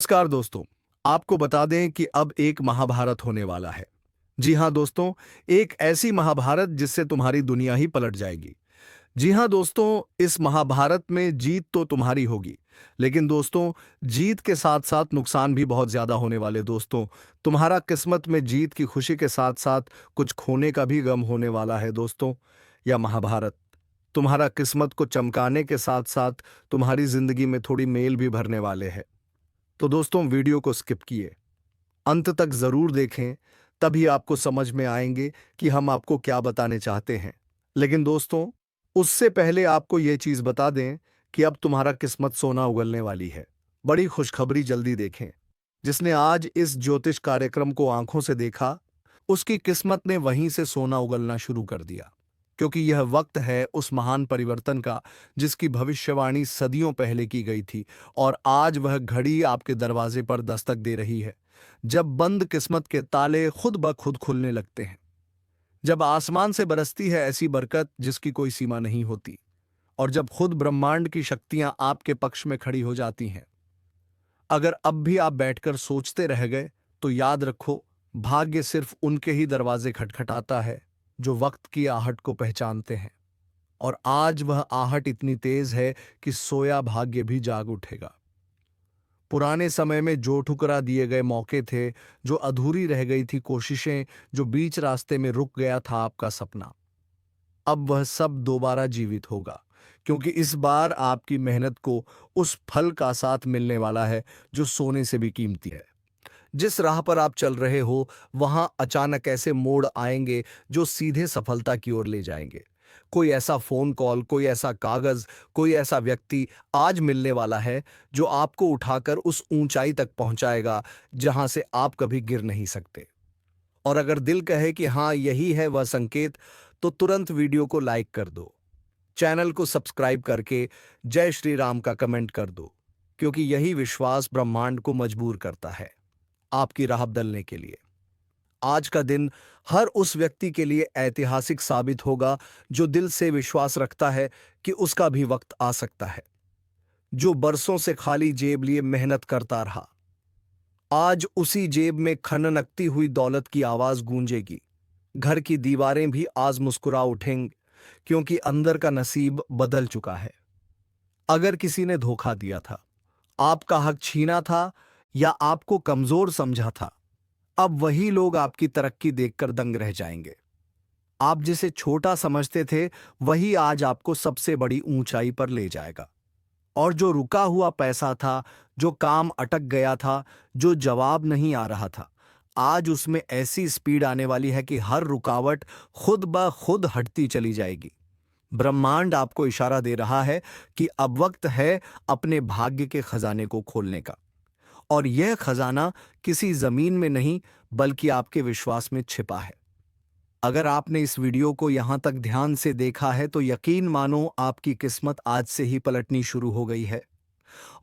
नमस्कार दोस्तों। आपको बता दें कि अब एक महाभारत होने वाला है। जी हां दोस्तों, एक ऐसी महाभारत जिससे तुम्हारी दुनिया ही पलट जाएगी। जी हां दोस्तों, इस महाभारत में जीत तो तुम्हारी होगी, लेकिन दोस्तों जीत के साथ साथ नुकसान भी बहुत ज्यादा होने वाले। दोस्तों, तुम्हारा किस्मत में जीत की खुशी के साथ साथ कुछ खोने का भी गम होने वाला है। दोस्तों, यह महाभारत तुम्हारा किस्मत को चमकाने के साथ साथ तुम्हारी जिंदगी में थोड़ी मेल भी भरने वाले हैं। तो दोस्तों, वीडियो को स्किप किए अंत तक जरूर देखें, तभी आपको समझ में आएंगे कि हम आपको क्या बताने चाहते हैं। लेकिन दोस्तों, उससे पहले आपको यह चीज बता दें कि अब तुम्हारा किस्मत सोना उगलने वाली है। बड़ी खुशखबरी जल्दी देखें। जिसने आज इस ज्योतिष कार्यक्रम को आंखों से देखा, उसकी किस्मत ने वहीं से सोना उगलना शुरू कर दिया। क्योंकि यह वक्त है उस महान परिवर्तन का जिसकी भविष्यवाणी सदियों पहले की गई थी, और आज वह घड़ी आपके दरवाजे पर दस्तक दे रही है। जब बंद किस्मत के ताले खुद ब खुद खुलने लगते हैं, जब आसमान से बरसती है ऐसी बरकत जिसकी कोई सीमा नहीं होती, और जब खुद ब्रह्मांड की शक्तियां आपके पक्ष में खड़ी हो जाती हैं। अगर अब भी आप बैठकर सोचते रह गए, तो याद रखो, भाग्य सिर्फ उनके ही दरवाजे खटखटाता है जो वक्त की आहट को पहचानते हैं। और आज वह आहट इतनी तेज है कि सोया भाग्य भी जाग उठेगा। पुराने समय में जो ठुकरा दिए गए मौके थे, जो अधूरी रह गई थी कोशिशें, जो बीच रास्ते में रुक गया था आपका सपना, अब वह सब दोबारा जीवित होगा। क्योंकि इस बार आपकी मेहनत को उस फल का साथ मिलने वाला है जो सोने से भी कीमती है। जिस राह पर आप चल रहे हो, वहां अचानक ऐसे मोड़ आएंगे जो सीधे सफलता की ओर ले जाएंगे। कोई ऐसा फोन कॉल, कोई ऐसा कागज, कोई ऐसा व्यक्ति आज मिलने वाला है जो आपको उठाकर उस ऊंचाई तक पहुंचाएगा जहां से आप कभी गिर नहीं सकते। और अगर दिल कहे कि हाँ, यही है वह संकेत, तो तुरंत वीडियो को लाइक कर दो, चैनल को सब्सक्राइब करके जय श्री राम का कमेंट कर दो। क्योंकि यही विश्वास ब्रह्मांड को मजबूर करता है आपकी राह बदलने के लिए। आज का दिन हर उस व्यक्ति के लिए ऐतिहासिक साबित होगा जो दिल से विश्वास रखता है कि उसका भी वक्त आ सकता है, जो बरसों से खाली जेब लिए मेहनत करता रहा। आज उसी जेब में खनकती हुई दौलत की आवाज गूंजेगी। घर की दीवारें भी आज मुस्कुरा उठेंगी, क्योंकि अंदर का नसीब बदल चुका है। अगर किसी ने धोखा दिया था, आपका हक छीना था, या आपको कमजोर समझा था, अब वही लोग आपकी तरक्की देखकर दंग रह जाएंगे। आप जिसे छोटा समझते थे, वही आज आपको सबसे बड़ी ऊंचाई पर ले जाएगा। और जो रुका हुआ पैसा था, जो काम अटक गया था, जो जवाब नहीं आ रहा था, आज उसमें ऐसी स्पीड आने वाली है कि हर रुकावट खुद ब खुद हटती चली जाएगी। ब्रह्मांड आपको इशारा दे रहा है कि अब वक्त है अपने भाग्य के खजाने को खोलने का। और यह खजाना किसी जमीन में नहीं, बल्कि आपके विश्वास में छिपा है। अगर आपने इस वीडियो को यहां तक ध्यान से देखा है, तो यकीन मानो आपकी किस्मत आज से ही पलटनी शुरू हो गई है।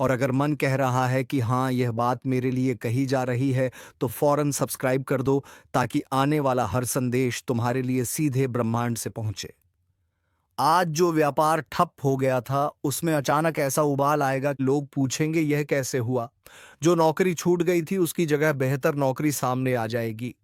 और अगर मन कह रहा है कि हाँ, यह बात मेरे लिए कही जा रही है, तो फौरन सब्सक्राइब कर दो, ताकि आने वाला हर संदेश तुम्हारे लिए सीधे ब्रह्मांड से पहुंचे। आज जो व्यापार ठप हो गया था, उसमें अचानक ऐसा उबाल आएगा कि लोग पूछेंगे यह कैसे हुआ। जो नौकरी छूट गई थी, उसकी जगह बेहतर नौकरी सामने आ जाएगी।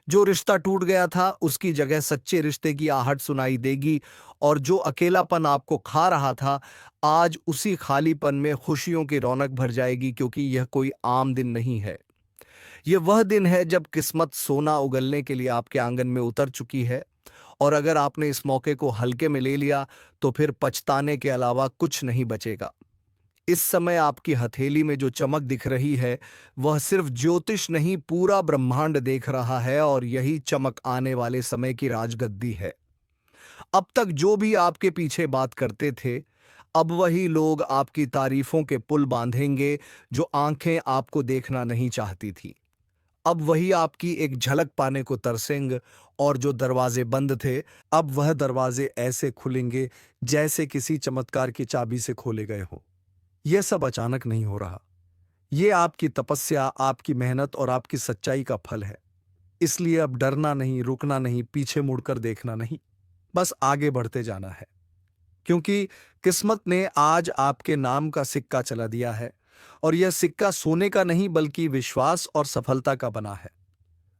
जो रिश्ता टूट गया था, उसकी जगह सच्चे रिश्ते की आहट सुनाई देगी। और जो अकेलापन आपको खा रहा था, आज उसी खालीपन में खुशियों की रौनक भर जाएगी। क्योंकि यह कोई आम दिन नहीं है, यह वह दिन है जब किस्मत सोना उगलने के लिए आपके आंगन में उतर चुकी है। और अगर आपने इस मौके को हल्के में ले लिया, तो फिर पछताने के अलावा कुछ नहीं बचेगा। इस समय आपकी हथेली में जो चमक दिख रही है, वह सिर्फ ज्योतिष नहीं, पूरा ब्रह्मांड देख रहा है। और यही चमक आने वाले समय की राजगद्दी है। अब तक जो भी आपके पीछे बात करते थे, अब वही लोग आपकी तारीफों के पुल बांधेंगे। जो आंखें आपको देखना नहीं चाहती थी, अब वही आपकी एक झलक पाने को तरसेंगे। और जो दरवाजे बंद थे, अब वह दरवाजे ऐसे खुलेंगे जैसे किसी चमत्कार की चाबी से खोले गए हो। यह सब अचानक नहीं हो रहा, ये आपकी तपस्या, आपकी मेहनत और आपकी सच्चाई का फल है। इसलिए अब डरना नहीं, रुकना नहीं, पीछे मुड़कर देखना नहीं, बस आगे बढ़ते जाना है। क्योंकि किस्मत ने आज आपके नाम का सिक्का चला दिया है। और यह सिक्का सोने का नहीं बल्कि विश्वास और सफलता का बना है।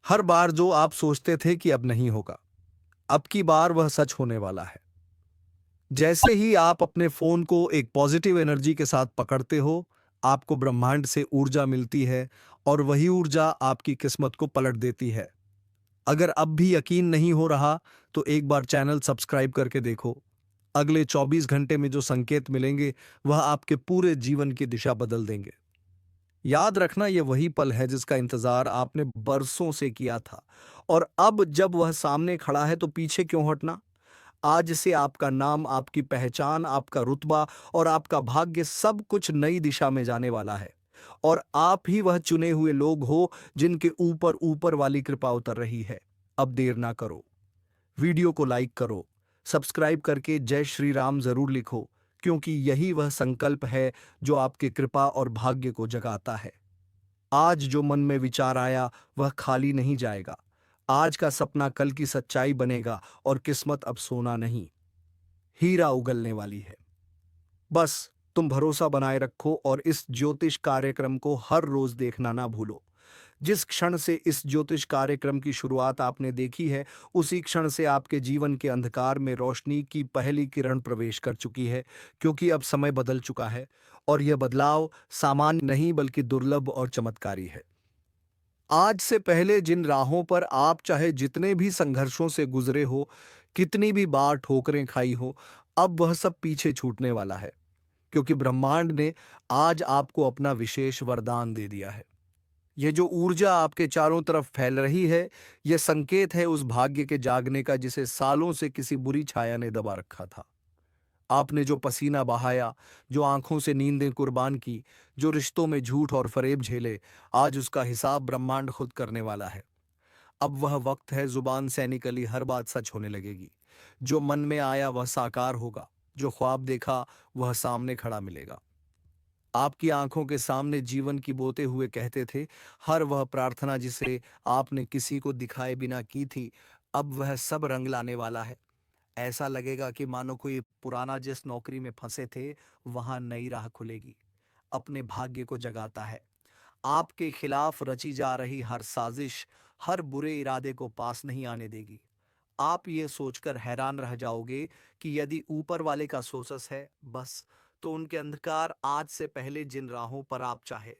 हर बार जो आप सोचते थे कि अब नहीं होगा, अब की बार वह सच होने वाला है। जैसे ही आप अपने फोन को एक पॉजिटिव एनर्जी के साथ पकड़ते हो, आपको ब्रह्मांड से ऊर्जा मिलती है और वही ऊर्जा आपकी किस्मत को पलट देती है। अगर अब भी यकीन नहीं हो रहा, तो एक बार चैनल सब्सक्राइब करके देखो। अगले 24 घंटे में जो संकेत मिलेंगे, वह आपके पूरे जीवन की दिशा बदल देंगे। याद रखना, यह वही पल है जिसका इंतजार आपने बरसों से किया था, और अब जब वह सामने खड़ा है तो पीछे क्यों हटना। आज से आपका नाम, आपकी पहचान, आपका रुतबा और आपका भाग्य सब कुछ नई दिशा में जाने वाला है। और आप ही वह चुने हुए लोग हो जिनके ऊपर ऊपर वाली कृपा उतर रही है। अब देर ना करो, वीडियो को लाइक करो, सब्सक्राइब करके जय श्री राम जरूर लिखो, क्योंकि यही वह संकल्प है जो आपकी कृपा और भाग्य को जगाता है। आज जो मन में विचार आया वह खाली नहीं जाएगा। आज का सपना कल की सच्चाई बनेगा और किस्मत अब सोना नहीं, हीरा उगलने वाली है। बस तुम भरोसा बनाए रखो और इस ज्योतिष कार्यक्रम को हर रोज देखना ना भूलो। जिस क्षण से इस ज्योतिष कार्यक्रम की शुरुआत आपने देखी है, उसी क्षण से आपके जीवन के अंधकार में रोशनी की पहली किरण प्रवेश कर चुकी है, क्योंकि अब समय बदल चुका है और यह बदलाव सामान्य नहीं बल्कि दुर्लभ और चमत्कारी है। आज से पहले जिन राहों पर आप चाहे जितने भी संघर्षों से गुजरे हो, कितनी भी बार ठोकरें खाई हो, अब वह सब पीछे छूटने वाला है, क्योंकि ब्रह्मांड ने आज आपको अपना विशेष वरदान दे दिया है। यह जो ऊर्जा आपके चारों तरफ फैल रही है, यह संकेत है उस भाग्य के जागने का जिसे सालों से किसी बुरी छाया ने दबा रखा था। आपने जो पसीना बहाया, जो आंखों से नींदें कुर्बान की, जो रिश्तों में झूठ और फरेब झेले, आज उसका हिसाब ब्रह्मांड खुद करने वाला है। अब वह वक्त है, जुबान से निकली हर बात सच होने लगेगी। जो मन में आया वह साकार होगा, जो ख्वाब देखा वह सामने खड़ा मिलेगा। आपकी आंखों के सामने जीवन की बोते हुए कहते थे, हर वह प्रार्थना जिसे आपने किसी को दिखाए बिना की थी, अब वह सब रंग लाने वाला है। ऐसा लगेगा कि मानो कोई पुराना जिस नौकरी में फंसे थे, वहां नई राह खुलेगी। अपने भाग्य को जगाता है। आपके खिलाफ रची जा रही हर साजिश, हर बुरे इरादे को पास नहीं आने देगी। आप ये सोचकर हैरान रह जाओगे कि यदि ऊपर वाले का सोचस है बस, तो उनके अंधकार आज से पहले जिन राहों पर आप चाहे।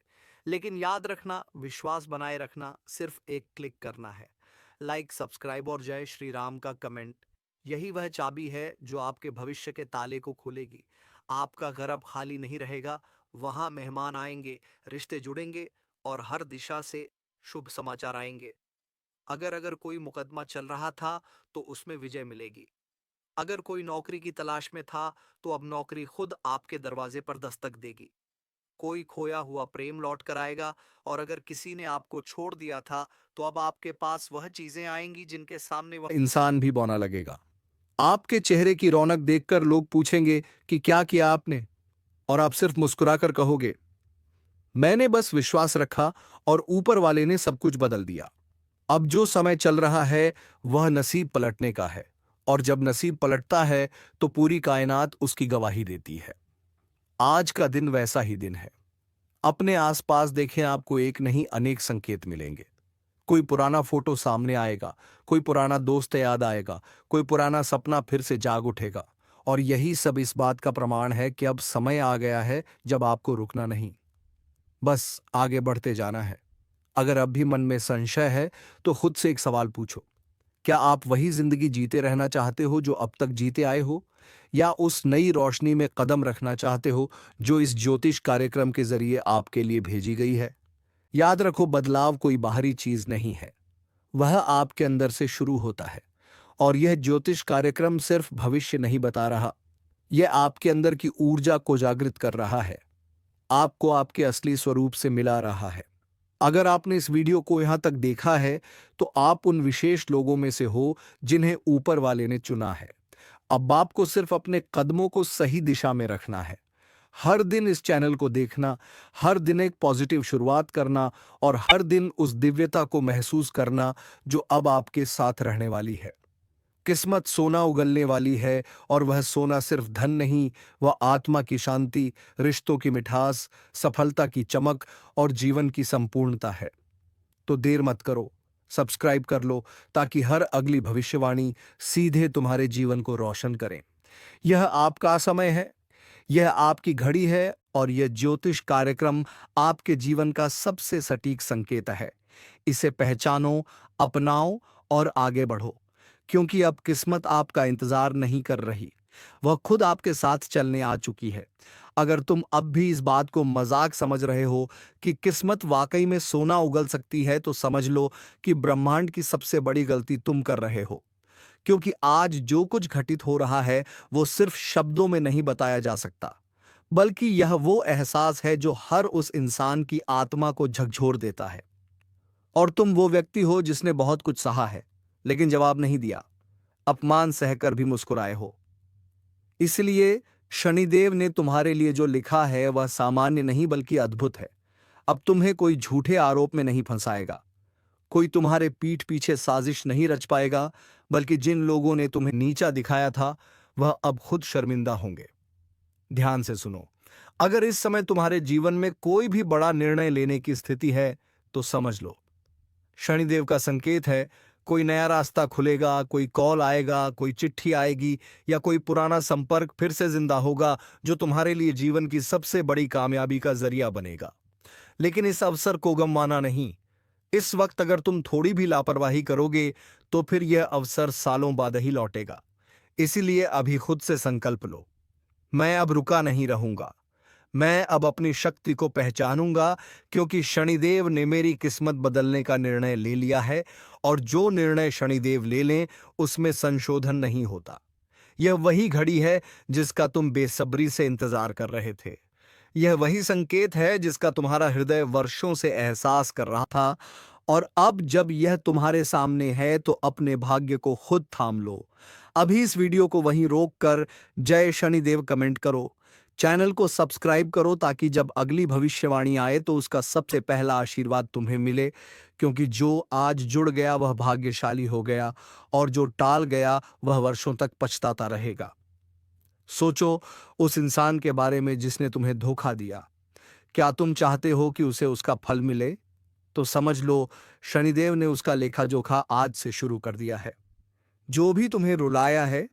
लेकिन याद रखना, विश्वास बनाए रखना सिर्फ एक क्लिक करना है। लाइक, सब्सक्राइब और जय श्री राम का कमेंट, यही वह चाबी है जो आपके भविष्य के ताले को खोलेगी। आपका घर अब खाली नहीं रहेगा, वहां मेहमान आएंगे, रिश्ते जुड़ेंगे और हर दिशा से शुभ समाचार आएंगे। अगर अगर कोई मुकदमा चल रहा था, तो उसमें विजय मिलेगी। अगर कोई नौकरी की तलाश में था, तो अब नौकरी खुद आपके दरवाजे पर दस्तक देगी। कोई खोया हुआ प्रेम लौट कर आएगा, और अगर किसी ने आपको छोड़ दिया था, तो अब आपके पास वह चीजें आएंगी जिनके सामने वह इंसान भी बौना लगेगा। आपके चेहरे की रौनक देखकर लोग पूछेंगे कि क्या किया आपने, और आप सिर्फ मुस्कुराकर कहोगे, मैंने बस विश्वास रखा और ऊपर वाले ने सब कुछ बदल दिया। अब जो समय चल रहा है वह नसीब पलटने का है, और जब नसीब पलटता है तो पूरी कायनात उसकी गवाही देती है। आज का दिन वैसा ही दिन है। अपने आसपास देखें, आपको एक नहीं अनेक संकेत मिलेंगे। कोई पुराना फोटो सामने आएगा, कोई पुराना दोस्त याद आएगा, कोई पुराना सपना फिर से जाग उठेगा, और यही सब इस बात का प्रमाण है कि अब समय आ गया है जब आपको रुकना नहीं, बस आगे बढ़ते जाना है। अगर अब भी मन में संशय है, तो खुद से एक सवाल पूछो, क्या आप वही जिंदगी जीते रहना चाहते हो जो अब तक जीते आए हो, या उस नई रोशनी में कदम रखना चाहते हो जो इस ज्योतिष कार्यक्रम के जरिए आपके लिए भेजी गई है। याद रखो, बदलाव कोई बाहरी चीज नहीं है, वह आपके अंदर से शुरू होता है। और यह ज्योतिष कार्यक्रम सिर्फ भविष्य नहीं बता रहा, यह आपके अंदर की ऊर्जा को जागृत कर रहा है, आपको आपके असली स्वरूप से मिला रहा है। अगर आपने इस वीडियो को यहां तक देखा है, तो आप उन विशेष लोगों में से हो जिन्हें ऊपर वाले ने चुना है। अब आपको सिर्फ अपने कदमों को सही दिशा में रखना है। हर दिन इस चैनल को देखना, हर दिन एक पॉजिटिव शुरुआत करना, और हर दिन उस दिव्यता को महसूस करना जो अब आपके साथ रहने वाली है। किस्मत सोना उगलने वाली है, और वह सोना सिर्फ धन नहीं, वह आत्मा की शांति, रिश्तों की मिठास, सफलता की चमक और जीवन की संपूर्णता है। तो देर मत करो, सब्सक्राइब कर लो, ताकि हर अगली भविष्यवाणी सीधे तुम्हारे जीवन को रोशन करें। यह आपका समय है, यह आपकी घड़ी है, और यह ज्योतिष कार्यक्रम आपके जीवन का सबसे सटीक संकेत है। इसे पहचानो, अपनाओ और आगे बढ़ो, क्योंकि अब किस्मत आपका इंतजार नहीं कर रही, वह खुद आपके साथ चलने आ चुकी है। अगर तुम अब भी इस बात को मजाक समझ रहे हो कि किस्मत वाकई में सोना उगल सकती है, तो समझ लो कि ब्रह्मांड की सबसे बड़ी गलती तुम कर रहे हो। क्योंकि आज जो कुछ घटित हो रहा है, वो सिर्फ शब्दों में नहीं बताया जा सकता, बल्कि यह वो एहसास है जो हर उस इंसान की आत्मा को झकझोर देता है। और तुम वो व्यक्ति हो जिसने बहुत कुछ सहा है, लेकिन जवाब नहीं दिया, अपमान सहकर भी मुस्कुराए हो। इसलिए शनिदेव ने तुम्हारे लिए जो लिखा है वह सामान्य नहीं बल्कि अद्भुत है। अब तुम्हें कोई झूठे आरोप में नहीं फंसाएगा, कोई तुम्हारे पीठ पीछे साजिश नहीं रच पाएगा, बल्कि जिन लोगों ने तुम्हें नीचा दिखाया था, वह अब खुद शर्मिंदा होंगे। ध्यान से सुनो, अगर इस समय तुम्हारे जीवन में कोई भी बड़ा निर्णय लेने की स्थिति है, तो समझ लो शनिदेव का संकेत है। कोई नया रास्ता खुलेगा, कोई कॉल आएगा, कोई चिट्ठी आएगी, या कोई पुराना संपर्क फिर से जिंदा होगा, जो तुम्हारे लिए जीवन की सबसे बड़ी कामयाबी का जरिया बनेगा। लेकिन इस अवसर को गंवाना नहीं। इस वक्त अगर तुम थोड़ी भी लापरवाही करोगे, तो फिर यह अवसर सालों बाद ही लौटेगा। इसीलिए अभी खुद से संकल्प लो, मैं अब रुका नहीं रहूंगा, मैं अब अपनी शक्ति को पहचानूंगा, क्योंकि शनिदेव ने मेरी किस्मत बदलने का निर्णय ले लिया है, और जो निर्णय शनिदेव ले लें उसमें संशोधन नहीं होता। यह वही घड़ी है जिसका तुम बेसब्री से इंतजार कर रहे थे। यह वही संकेत है जिसका तुम्हारा हृदय वर्षों से एहसास कर रहा था, और अब जब यह तुम्हारे सामने है, तो अपने भाग्य को खुद थाम लो। अभी इस वीडियो को वहीं रोक कर जय शनिदेव कमेंट करो, चैनल को सब्सक्राइब करो, ताकि जब अगली भविष्यवाणी आए तो उसका सबसे पहला आशीर्वाद तुम्हें मिले। क्योंकि जो आज जुड़ गया वह भाग्यशाली हो गया, और जो टाल गया वह वर्षों तक पछताता रहेगा। सोचो उस इंसान के बारे में जिसने तुम्हें धोखा दिया। क्या तुम चाहते हो कि उसे उसका फल मिले? तो समझ लो शनिदेव ने उसका लेखा जोखा आज से शुरू कर दिया है। जो भी तुम्हें रुलाया है,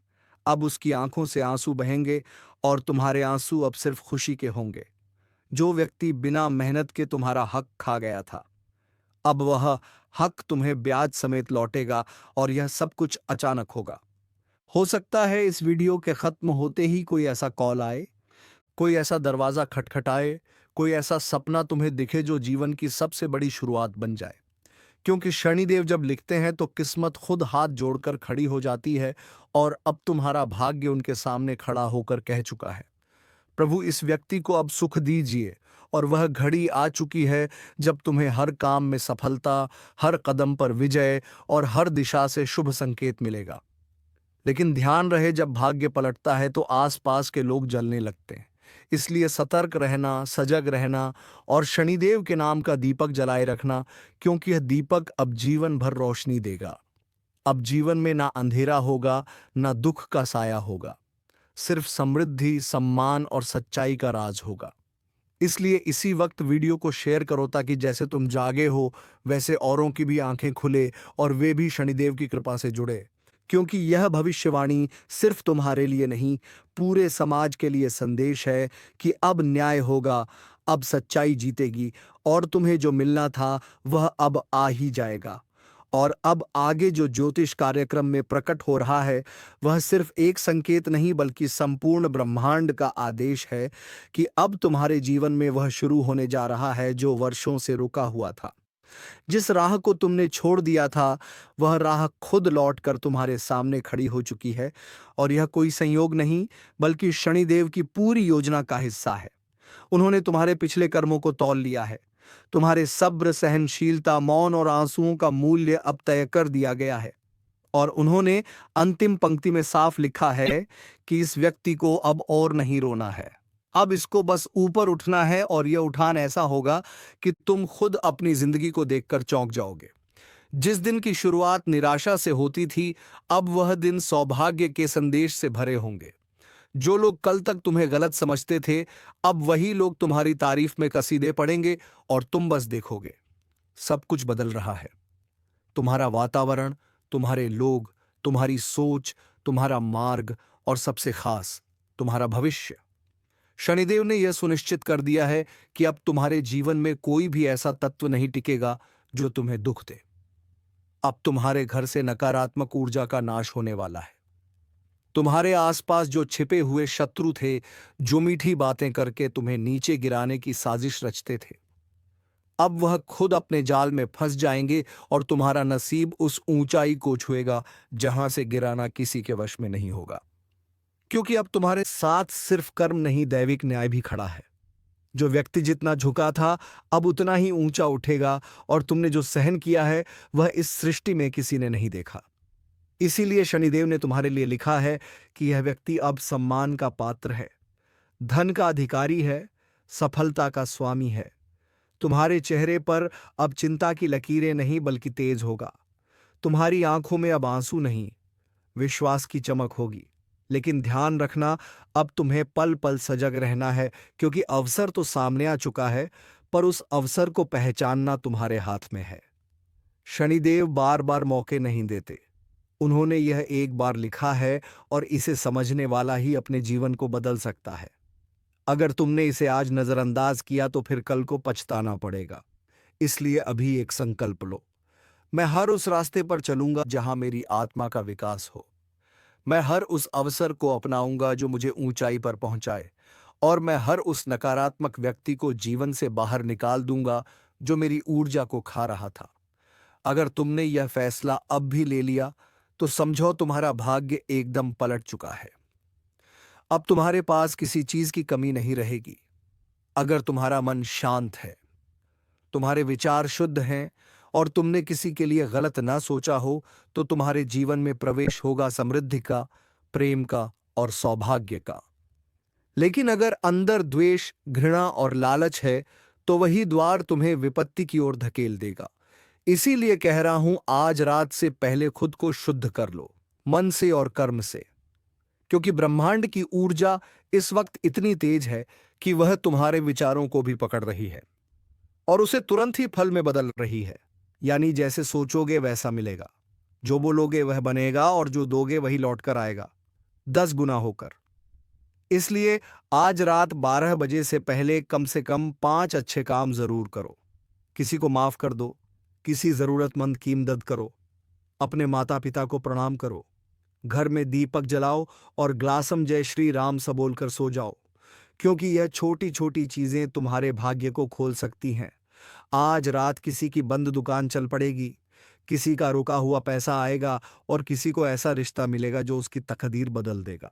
अब उसकी आंखों से आंसू बहेंगे, और तुम्हारे आंसू अब सिर्फ खुशी के होंगे। जो व्यक्ति बिना मेहनत के तुम्हारा हक खा गया था, अब वह हक तुम्हें ब्याज समेत लौटेगा, और यह सब कुछ अचानक होगा। हो सकता है इस वीडियो के खत्म होते ही कोई ऐसा कॉल आए, कोई ऐसा दरवाजा खटखटाए, कोई ऐसा सपना तुम्हें दिखे जो जीवन की सबसे बड़ी शुरुआत बन जाए। क्योंकि शनिदेव जब लिखते हैं तो किस्मत खुद हाथ जोड़कर खड़ी हो जाती है, और अब तुम्हारा भाग्य उनके सामने खड़ा होकर कह चुका है, प्रभु इस व्यक्ति को अब सुख दीजिए। और वह घड़ी आ चुकी है जब तुम्हें हर काम में सफलता, हर कदम पर विजय और हर दिशा से शुभ संकेत मिलेगा। लेकिन ध्यान रहे, जब भाग्य पलटता है तो आसपास के लोग जलने लगते हैं। इसलिए सतर्क रहना, सजग रहना, और शनिदेव के नाम का दीपक जलाए रखना, क्योंकि यह दीपक अब जीवन भर रोशनी देगा। अब जीवन में ना अंधेरा होगा, ना दुख का साया होगा, सिर्फ समृद्धि, सम्मान और सच्चाई का राज होगा। इसलिए इसी वक्त वीडियो को शेयर करो, ताकि जैसे तुम जागे हो वैसे औरों की भी आंखें खुले, और वे भी शनिदेव की कृपा से जुड़े। क्योंकि यह भविष्यवाणी सिर्फ तुम्हारे लिए नहीं, पूरे समाज के लिए संदेश है कि अब न्याय होगा, अब सच्चाई जीतेगी, और तुम्हें जो मिलना था वह अब आ ही जाएगा। और अब आगे जो ज्योतिष कार्यक्रम में प्रकट हो रहा है, वह सिर्फ एक संकेत नहीं बल्कि संपूर्ण ब्रह्मांड का आदेश है कि अब तुम्हारे जीवन में वह शुरू होने जा रहा है जो वर्षों से रुका हुआ था। जिस राह को तुमने छोड़ दिया था, वह राह खुद लौटकर तुम्हारे सामने खड़ी हो चुकी है, और यह कोई संयोग नहीं बल्कि शनिदेव की पूरी योजना का हिस्सा है। उन्होंने तुम्हारे पिछले कर्मों को तौल लिया है। तुम्हारे सब्र, सहनशीलता, मौन और आंसुओं का मूल्य अब तय कर दिया गया है, और उन्होंने अंतिम पंक्ति में साफ लिखा है कि इस व्यक्ति को अब और नहीं रोना है, अब इसको बस ऊपर उठना है, और यह उठान ऐसा होगा कि तुम खुद अपनी जिंदगी को देखकर चौंक जाओगे। जिस दिन की शुरुआत निराशा से होती थी, अब वह दिन सौभाग्य के संदेश से भरे होंगे। जो लोग कल तक तुम्हें गलत समझते थे, अब वही लोग तुम्हारी तारीफ में कसीदे पढ़ेंगे और तुम बस देखोगे। सब कुछ बदल रहा है। तुम्हारा वातावरण, तुम्हारे लोग, तुम्हारी सोच, तुम्हारा मार्ग और सबसे खास तुम्हारा भविष्य। शनिदेव ने यह सुनिश्चित कर दिया है कि अब तुम्हारे जीवन में कोई भी ऐसा तत्व नहीं टिकेगा जो तुम्हें दुख दे। अब तुम्हारे घर से नकारात्मक ऊर्जा का नाश होने वाला है। तुम्हारे आसपास जो छिपे हुए शत्रु थे, जो मीठी बातें करके तुम्हें नीचे गिराने की साजिश रचते थे, अब वह खुद अपने जाल में फंस जाएंगे और तुम्हारा नसीब उस ऊंचाई को छुएगा जहां से गिराना किसी के वश में नहीं होगा। क्योंकि अब तुम्हारे साथ सिर्फ कर्म नहीं, दैविक न्याय भी खड़ा है। जो व्यक्ति जितना झुका था, अब उतना ही ऊंचा उठेगा, और तुमने जो सहन किया है वह इस सृष्टि में किसी ने नहीं देखा। इसीलिए शनिदेव ने तुम्हारे लिए लिखा है कि यह व्यक्ति अब सम्मान का पात्र है, धन का अधिकारी है, सफलता का स्वामी है। तुम्हारे चेहरे पर अब चिंता की लकीरें नहीं बल्कि तेज होगा। तुम्हारी आंखों में अब आंसू नहीं, विश्वास की चमक होगी। लेकिन ध्यान रखना, अब तुम्हें पल पल सजग रहना है, क्योंकि अवसर तो सामने आ चुका है, पर उस अवसर को पहचानना तुम्हारे हाथ में है। शनिदेव बार बार मौके नहीं देते। उन्होंने यह एक बार लिखा है और इसे समझने वाला ही अपने जीवन को बदल सकता है। अगर तुमने इसे आज नजरअंदाज किया तो फिर कल को पछताना पड़ेगा। इसलिए अभी एक संकल्प लो। मैं हर उस रास्ते पर चलूंगा जहां मेरी आत्मा का विकास हो। मैं हर उस अवसर को अपनाऊंगा जो मुझे ऊंचाई पर पहुंचाए, और मैं हर उस नकारात्मक व्यक्ति को जीवन से बाहर निकाल दूंगा जो मेरी ऊर्जा को खा रहा था। अगर तुमने यह फैसला अब भी ले लिया तो समझो तुम्हारा भाग्य एकदम पलट चुका है। अब तुम्हारे पास किसी चीज की कमी नहीं रहेगी। अगर तुम्हारा मन शांत है, तुम्हारे विचार शुद्ध हैं और तुमने किसी के लिए गलत ना सोचा हो, तो तुम्हारे जीवन में प्रवेश होगा समृद्धि का, प्रेम का और सौभाग्य का। लेकिन अगर अंदर द्वेष, घृणा और लालच है, तो वही द्वार तुम्हें विपत्ति की ओर धकेल देगा। इसीलिए कह रहा हूं, आज रात से पहले खुद को शुद्ध कर लो, मन से और कर्म से। क्योंकि ब्रह्मांड की ऊर्जा इस वक्त इतनी तेज है कि वह तुम्हारे विचारों को भी पकड़ रही है और उसे तुरंत ही फल में बदल रही है। यानी जैसे सोचोगे वैसा मिलेगा, जो बोलोगे वह बनेगा और जो दोगे वही लौट कर आएगा, 10 गुना होकर। इसलिए आज रात 12 बजे से पहले कम से कम 5 अच्छे काम जरूर करो। किसी को माफ कर दो, किसी जरूरतमंद की मदद करो, अपने माता पिता को प्रणाम करो, घर में दीपक जलाओ और ग्लासम जय श्री राम सा बोलकर सो जाओ। क्योंकि यह छोटी छोटी चीजें तुम्हारे भाग्य को खोल सकती हैं। आज रात किसी की बंद दुकान चल पड़ेगी, किसी का रुका हुआ पैसा आएगा और किसी को ऐसा रिश्ता मिलेगा जो उसकी तकदीर बदल देगा।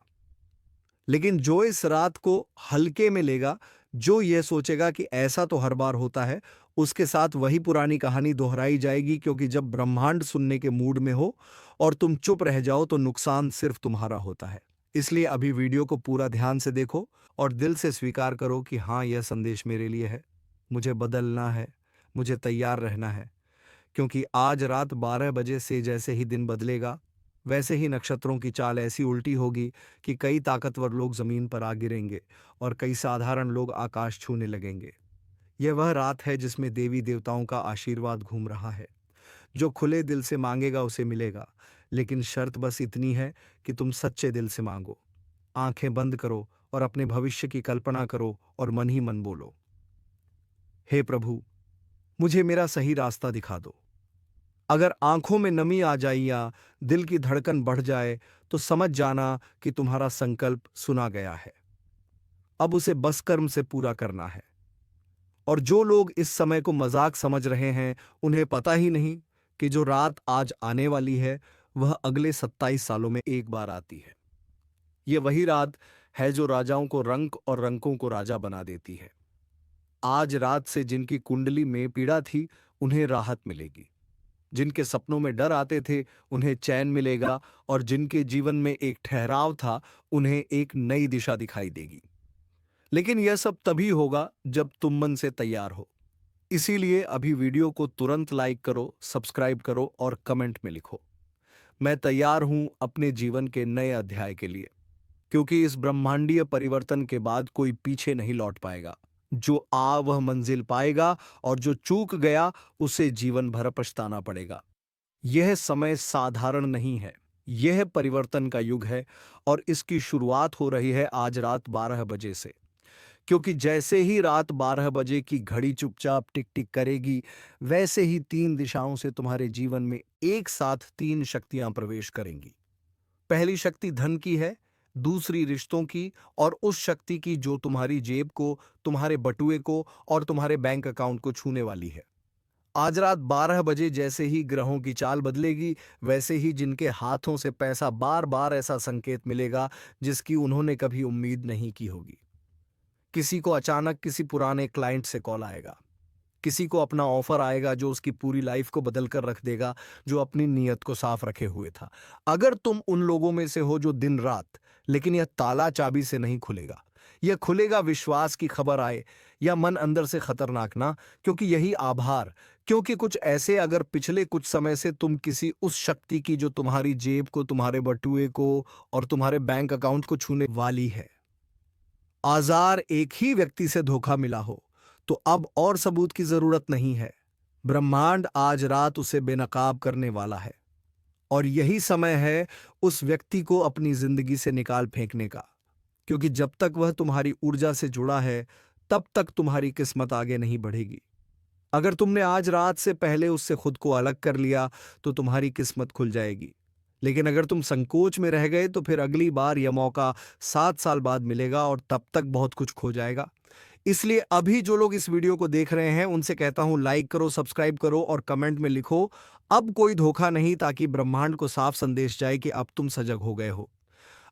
लेकिन जो इस रात को हल्के में लेगा, जो यह सोचेगा कि ऐसा तो हर बार होता है, उसके साथ वही पुरानी कहानी दोहराई जाएगी। क्योंकि जब ब्रह्मांड सुनने के मूड में हो और तुम चुप रह जाओ तो नुकसान सिर्फ तुम्हारा होता है। इसलिए अभी वीडियो को पूरा ध्यान से देखो और दिल से स्वीकार करो कि हाँ, यह संदेश मेरे लिए है, मुझे बदलना है, मुझे तैयार रहना है। क्योंकि आज रात 12 बजे से जैसे ही दिन बदलेगा, वैसे ही नक्षत्रों की चाल ऐसी उल्टी होगी कि कई ताकतवर लोग जमीन पर आ गिरेंगे और कई साधारण लोग आकाश छूने लगेंगे। यह वह रात है जिसमें देवी देवताओं का आशीर्वाद घूम रहा है। जो खुले दिल से मांगेगा उसे मिलेगा, लेकिन शर्त बस इतनी है कि तुम सच्चे दिल से मांगो। आंखें बंद करो और अपने भविष्य की कल्पना करो और मन ही मन बोलो, हे प्रभु, मुझे मेरा सही रास्ता दिखा दो। अगर आंखों में नमी आ जाए या दिल की धड़कन बढ़ जाए तो समझ जाना कि तुम्हारा संकल्प सुना गया है। अब उसे बस कर्म से पूरा करना है। और जो लोग इस समय को मजाक समझ रहे हैं, उन्हें पता ही नहीं कि जो रात आज आने वाली है वह अगले 27 सालों में एक बार आती है। यह वही रात है जो राजाओं को रंक और रंकों को राजा बना देती है। आज रात से जिनकी कुंडली में पीड़ा थी उन्हें राहत मिलेगी, जिनके सपनों में डर आते थे उन्हें चैन मिलेगा, और जिनके जीवन में एक ठहराव था उन्हें एक नई दिशा दिखाई देगी। लेकिन यह सब तभी होगा जब तुम मन से तैयार हो। इसीलिए अभी वीडियो को तुरंत लाइक करो, सब्सक्राइब करो और कमेंट में लिखो, मैं तैयार हूं अपने जीवन के नए अध्याय के लिए। क्योंकि इस ब्रह्मांडीय परिवर्तन के बाद कोई पीछे नहीं लौट पाएगा। जो वह मंजिल पाएगा, और जो चूक गया उसे जीवन भर पछताना पड़ेगा। यह समय साधारण नहीं है, यह परिवर्तन का युग है, और इसकी शुरुआत हो रही है आज रात 12 बजे से। क्योंकि जैसे ही रात 12 बजे की घड़ी चुपचाप टिक टिक करेगी, वैसे ही 3 दिशाओं से तुम्हारे जीवन में एक साथ 3 शक्तियां प्रवेश करेंगी। पहली शक्ति धन की है, दूसरी रिश्तों की, और उस शक्ति की जो तुम्हारी जेब को, तुम्हारे बटुए को और तुम्हारे बैंक अकाउंट को छूने वाली है। आज रात 12 बजे जैसे ही ग्रहों की चाल बदलेगी, वैसे ही जिनके हाथों से पैसा बार बार ऐसा संकेत मिलेगा जिसकी उन्होंने कभी उम्मीद नहीं की होगी। किसी को अचानक किसी पुराने क्लाइंट से कॉल आएगा, किसी को अपना ऑफर आएगा जो उसकी पूरी लाइफ को बदल कर रख देगा, जो अपनी नीयत को साफ रखे हुए था। अगर तुम उन लोगों में से हो जो दिन रात, लेकिन यह ताला चाबी से नहीं खुलेगा, यह खुलेगा विश्वास की खबर आए या मन अंदर से खतरनाक ना, क्योंकि यही आभार, क्योंकि कुछ ऐसे अगर पिछले कुछ समय से तुम किसी उस शक्ति की जो तुम्हारी जेब को, तुम्हारे बटुए को और तुम्हारे बैंक अकाउंट को छूने वाली है, आजार एक ही व्यक्ति से धोखा मिला हो, तो अब और सबूत की जरूरत नहीं है। ब्रह्मांड आज रात उसे बेनकाब करने वाला है, और यही समय है उस व्यक्ति को अपनी जिंदगी से निकाल फेंकने का। क्योंकि जब तक वह तुम्हारी ऊर्जा से जुड़ा है, तब तक तुम्हारी किस्मत आगे नहीं बढ़ेगी। अगर तुमने आज रात से पहले उससे खुद को अलग कर लिया, तो तुम्हारी किस्मत खुल जाएगी। लेकिन अगर तुम संकोच में रह गए, तो फिर अगली बार यह मौका 7 साल बाद मिलेगा, और तब तक बहुत कुछ खो जाएगा। इसलिए अभी जो लोग इस वीडियो को देख रहे हैं, उनसे कहता हूं लाइक करो, सब्सक्राइब करो और कमेंट में लिखो, अब कोई धोखा नहीं, ताकि ब्रह्मांड को साफ संदेश जाए कि अब तुम सजग हो गए हो।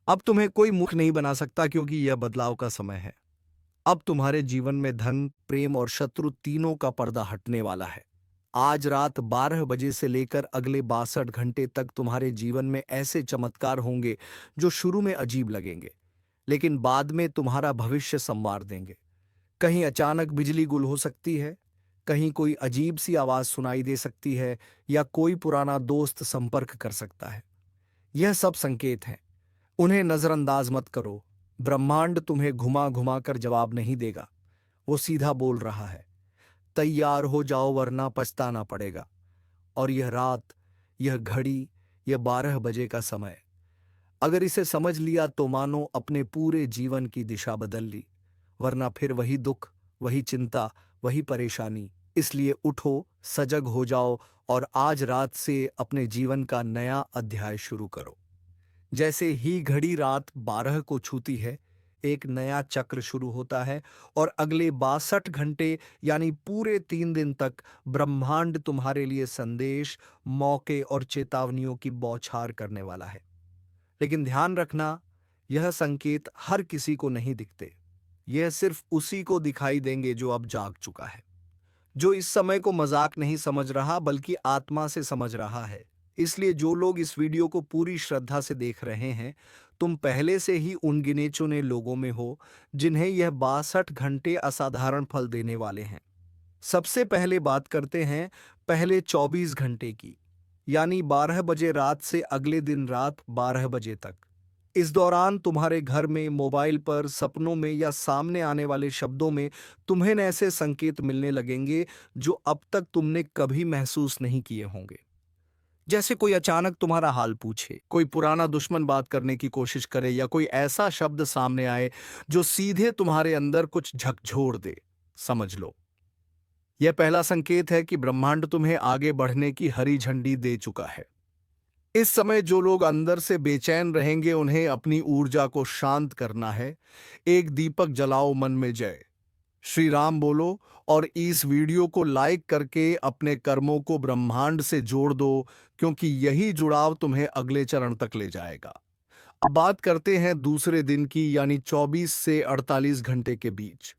अब तुम्हें कोई मूर्ख नहीं बना सकता, क्योंकि यह बदलाव का समय है। अब तुम्हारे जीवन में धन, प्रेम और शत्रु तीनों का पर्दा हटने वाला है। आज रात 12 बजे से लेकर अगले 62 घंटे तक तुम्हारे जीवन में ऐसे चमत्कार होंगे जो शुरू में अजीब लगेंगे, लेकिन बाद में तुम्हारा भविष्य संवार देंगे। कहीं अचानक बिजली गुल हो सकती है, कहीं कोई अजीब सी आवाज सुनाई दे सकती है, या कोई पुराना दोस्त संपर्क कर सकता है। यह सब संकेत हैं, उन्हें नजरअंदाज मत करो। ब्रह्मांड तुम्हें घुमा घुमा कर जवाब नहीं देगा, वो सीधा बोल रहा है, तैयार हो जाओ वरना पछताना पड़ेगा। और यह रात, यह घड़ी, यह 12 बजे का समय, अगर इसे समझ लिया तो मानो अपने पूरे जीवन की दिशा बदल ली, वरना फिर वही दुख, वही चिंता, वही परेशानी। इसलिए उठो, सजग हो जाओ और आज रात से अपने जीवन का नया अध्याय शुरू करो। जैसे ही घड़ी रात 12 को छूती है, एक नया चक्र शुरू होता है, और अगले 62 घंटे यानी पूरे 3 दिन तक ब्रह्मांड तुम्हारे लिए संदेश, मौके और चेतावनियों की बौछार करने वाला है। लेकिन ध्यान रखना, यह संकेत हर किसी को नहीं दिखते। यह सिर्फ उसी को दिखाई देंगे जो अब जाग चुका है, जो इस समय को मजाक नहीं समझ रहा बल्कि आत्मा से समझ रहा है। इसलिए जो लोग इस वीडियो को पूरी श्रद्धा से देख रहे हैं, तुम पहले से ही उन गिने चुने लोगों में हो जिन्हें यह 62 घंटे असाधारण फल देने वाले हैं। सबसे पहले बात करते हैं पहले 24 घंटे की, यानी 12 बजे रात से अगले दिन रात 12 बजे तक। इस दौरान तुम्हारे घर में, मोबाइल पर, सपनों में या सामने आने वाले शब्दों में तुम्हें ऐसे संकेत मिलने लगेंगे जो अब तक तुमने कभी महसूस नहीं किए होंगे। जैसे कोई अचानक तुम्हारा हाल पूछे, कोई पुराना दुश्मन बात करने की कोशिश करे, या कोई ऐसा शब्द सामने आए जो सीधे तुम्हारे अंदर कुछ झकझोर दे। समझ लो, यह पहला संकेत है कि ब्रह्मांड तुम्हें आगे बढ़ने की हरी झंडी दे चुका है। इस समय जो लोग अंदर से बेचैन रहेंगे, उन्हें अपनी ऊर्जा को शांत करना है। एक दीपक जलाओ, मन में जय श्री राम बोलो, और इस वीडियो को लाइक करके अपने कर्मों को ब्रह्मांड से जोड़ दो, क्योंकि यही जुड़ाव तुम्हें अगले चरण तक ले जाएगा। अब बात करते हैं दूसरे दिन की, यानी 24 से 48 घंटे के बीच।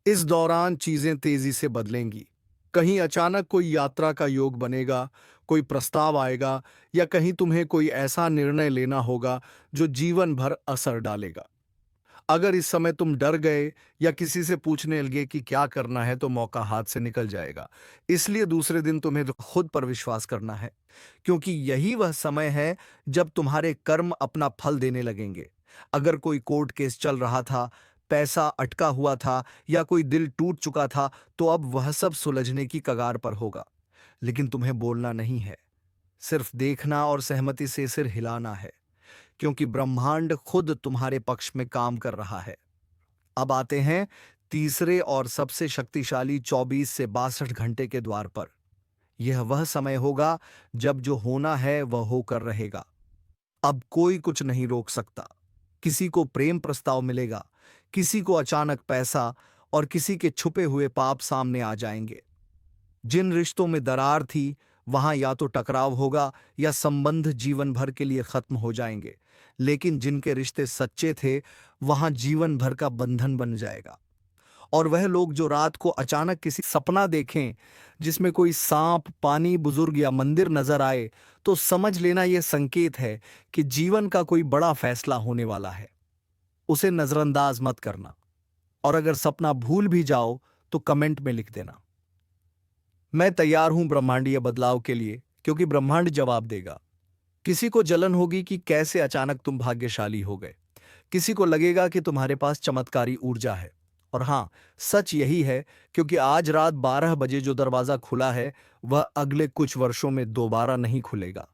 इस दौरान चीजें तेजी से बदलेंगी। कहीं अचानक कोई यात्रा का योग बनेगा, कोई प्रस्ताव आएगा, या कहीं तुम्हें कोई ऐसा निर्णय लेना होगा जो जीवन भर असर डालेगा। अगर इस समय तुम डर गए या किसी से पूछने लगे कि क्या करना है तो मौका हाथ से निकल जाएगा। इसलिए दूसरे दिन तुम्हें तो खुद पर विश्वास करना है, क्योंकि यही वह समय है जब तुम्हारे कर्म अपना फल देने लगेंगे। अगर कोई कोर्ट केस चल रहा था, पैसा अटका हुआ था या कोई दिल टूट चुका था, तो अब वह सब सुलझने की कगार पर होगा। लेकिन तुम्हें बोलना नहीं है, सिर्फ देखना और सहमति से सिर हिलाना है, क्योंकि ब्रह्मांड खुद तुम्हारे पक्ष में काम कर रहा है। अब आते हैं तीसरे और सबसे शक्तिशाली 24 से 62 घंटे के द्वार पर। यह वह समय होगा जब जो होना है वह होकर रहेगा। अब कोई कुछ नहीं रोक सकता। किसी को प्रेम प्रस्ताव मिलेगा, किसी को अचानक पैसा, और किसी के छुपे हुए पाप सामने आ जाएंगे। जिन रिश्तों में दरार थी, वहां या तो टकराव होगा या संबंध जीवन भर के लिए खत्म हो जाएंगे। लेकिन जिनके रिश्ते सच्चे थे, वहां जीवन भर का बंधन बन जाएगा। और वह लोग जो रात को अचानक किसी सपना देखें जिसमें कोई सांप, पानी, बुजुर्ग या मंदिर नजर आए, तो समझ लेना यह संकेत है कि जीवन का कोई बड़ा फैसला होने वाला है। उसे नजरअंदाज मत करना। और अगर सपना भूल भी जाओ तो कमेंट में लिख देना, मैं तैयार हूं ब्रह्मांडीय बदलाव के लिए, क्योंकि ब्रह्मांड जवाब देगा। किसी को जलन होगी कि कैसे अचानक तुम भाग्यशाली हो गए। किसी को लगेगा कि तुम्हारे पास चमत्कारी ऊर्जा है। और हां, सच यही है, क्योंकि आज रात 12 बजे जो दरवाजा खुला है वह अगले कुछ वर्षों में दोबारा नहीं खुलेगा।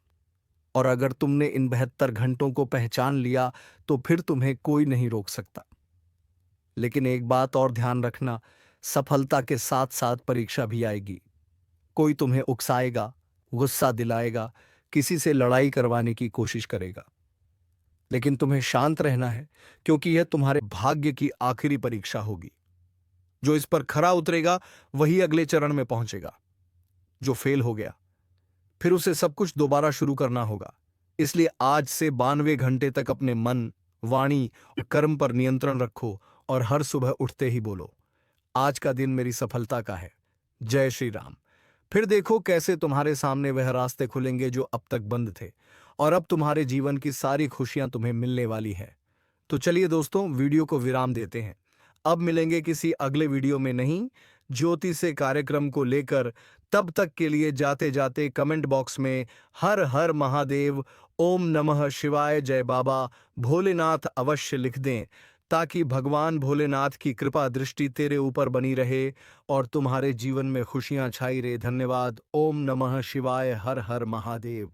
और अगर तुमने इन 72 घंटों को पहचान लिया तो फिर तुम्हें कोई नहीं रोक सकता। लेकिन एक बात और ध्यान रखना, सफलता के साथ साथ परीक्षा भी आएगी। कोई तुम्हें उकसाएगा, गुस्सा दिलाएगा, किसी से लड़ाई करवाने की कोशिश करेगा। लेकिन तुम्हें शांत रहना है, क्योंकि यह तुम्हारे भाग्य की आखिरी परीक्षा होगी। जो इस पर खरा उतरेगा वही अगले चरण में पहुंचेगा। जो फेल हो गया, फिर उसे सब कुछ दोबारा शुरू करना होगा। इसलिए आज से 92 घंटे तक अपने मन, वाणी और कर्म पर नियंत्रण रखो और हर सुबह उठते ही बोलो, आज का दिन मेरी सफलता का है। जय श्री राम। फिर देखो कैसे तुम्हारे सामने वह रास्ते खुलेंगे जो अब तक बंद थे, और अब तुम्हारे जीवन की सारी खुशियां तुम्हें मिलने वाली है। तो चलिए दोस्तों, वीडियो को विराम देते हैं। अब मिलेंगे किसी अगले वीडियो में, नहीं ज्योति से कार्यक्रम को लेकर। तब तक के लिए जाते जाते कमेंट बॉक्स में हर हर महादेव, ओम नमः शिवाय, जय बाबा भोलेनाथ अवश्य लिख दें, ताकि भगवान भोलेनाथ की कृपा दृष्टि तेरे ऊपर बनी रहे और तुम्हारे जीवन में खुशियां छाई रहे। धन्यवाद। ओम नमः शिवाय। हर हर महादेव।